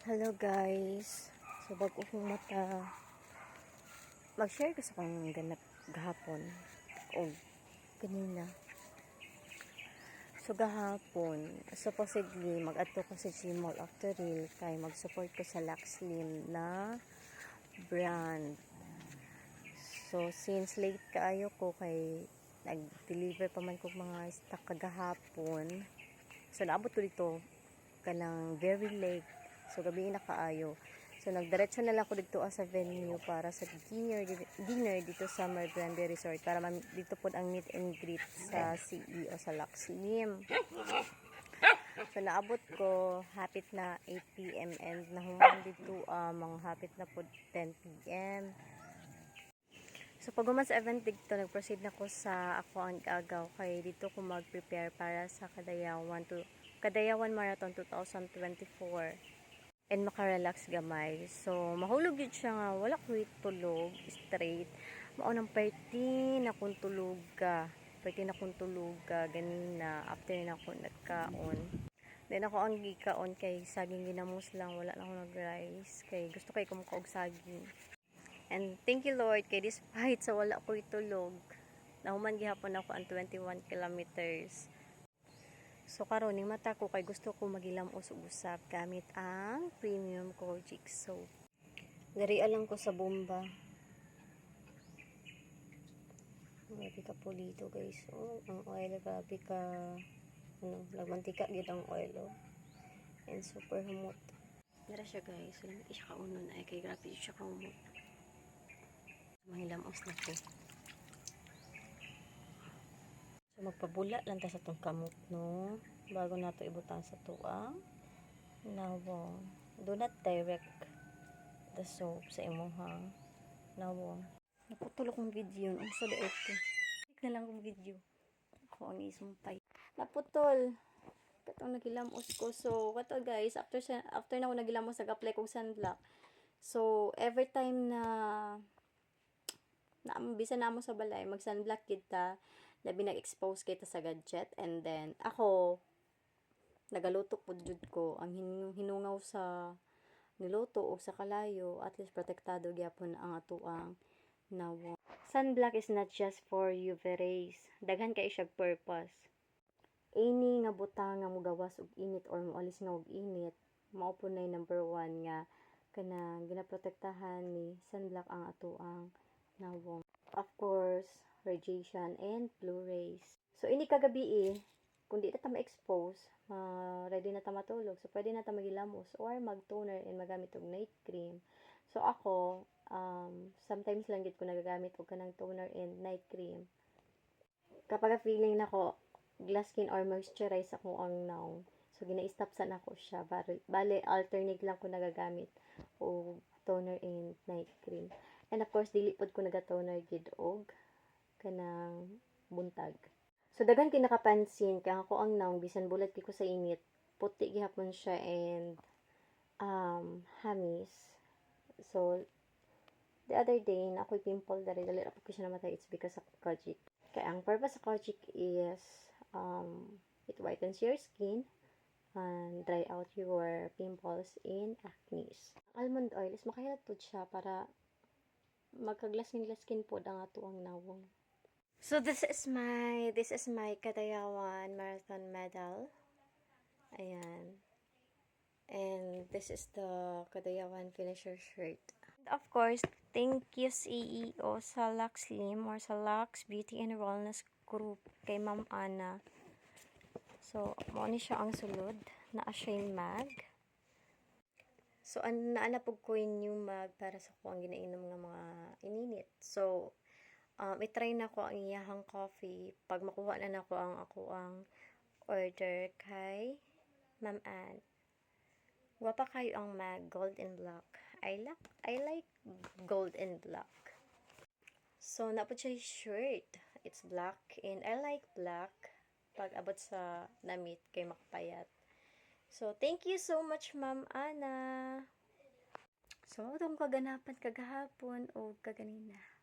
Hello guys. So bago kong mag-share ko sa kang ganap gahapon o kanina. So gahapon, supposedly mag-adto ko sa Gmall after real kay mag-support ko sa Lux Slim na brand. So since late kaayo ko kay nag-deliver pa man ko mga stock kagahapon. So naabot ko dito kanang very late. So gabi na kaayo. So nagdiretso na lang ko dito sa venue para sa dinner dito sa Mar Grande Resort para dito po ang meet and greet sa CEO sa Lux Slim. So naabot ko hapit na 8 PM and nahuman dito mga hapit na po 10 PM. So pag sa event dito nag-proceed na ko sa ako ang agaw kay dito ko mag-prepare para sa Kadayawan Marathon 2024. And makarelax gamay. So, mahulog yun siya nga. Wala ko tulog. Straight. Maunang party na kung tulog ka. Ganina. After na ako nagkaon. Then ako ang gikaon kay saging ginamos lang. Wala na ako nag-rice. Kay gusto kay kumukaog saging. And thank you Lord. Kay despite sa wala ko tulog. Nahuman gihapon ako ang 21 kilometers. So karon ning mata ko kay gusto ko magilam usab gamit ang premium Kojic soap. Dari alang ko sa bomba. Grabe ka pulito guys. Oh, ang oil grabe ka lagmantika gid ang oil oh. And super humot. Dara siya guys. Wala siya kaunon ay kay grabe siya kahumot. Mangilam us na ko. So, magpabula lang ta sa itong kamot, no? Bago na ito ibutang sa tuang nawong. Do not direct the soap sa imuhang nawong. Naputol akong video. Ang sada ito. Tik na lang akong video. Ako ang isumpay. Naputol. Katong nagilamos ko. So, kato guys, after na ako nagilamos, nag-apply kong sunblock. So, every time na bisan na mo sa balay, mag-sunblock kita, labi nag-expose kita sa gadget, and then ako nagaluto po jud ko ang hinungaw sa niluto o sa kalayo, at least protektado gyapon ang atuang nawong. Sunblock is not just for UV rays, daghan kay siya purpose. Any nga butang nga mogawas og init or moalis nga og init, mao po na number 1 nga kanang ginaprotektahan ni sunblock ang atuang nawong. Of course, radiation and blue rays. So ini kagabi kung di na ta ma-expose, ready na ta matulog. So pwede na ta magilamos or mag-toner and magamit og night cream. So ako sometimes lang gid ko nagagamit og kanang toner and night cream. Kapag feeling nako glass skin or moisturize ako ang nawong. So gina-stop sa nako siya. Bale alternate lang ko nagagamit og toner and night cream. And of course dili pod ko naga-toner gid og kanang buntag. So daghan kay nakapansin kay ako ang nawong bisan bulat ko sa init, puti gihapon siya and hamis. So the other day na ako'y pimple dali ra po ko siya namatay. It's because of Kojic. Kay ang purpose sa Kojic is it whitens your skin and dry out your pimples and acne. Almond oil is makahilat pod siya para magka-glass skin pod ang ato ang nawong. So this is my Kadayawan Marathon medal. Ayan. And this is the Kadayawan finisher shirt. And of course, thank you CEO sa Lux Slim or sa Lux Beauty and Wellness Group kay Ma'am Ana. So, mo ni siya ang sulod na siya mag. So, naana po ko yung mag para sa ko ang ginainom nga mga ininit. So, itry na ko ang iyahang coffee pag makuha na nako ang order kay Ma'am Ann. Gwapa kayo ang mag gold and black. I like gold and black. So, napod siya shirt. It's black and I like black pag abot sa namit kay makapayat. So, thank you so much, Ma'am Ana. So, itong kaganapan kagahapon o kaganina.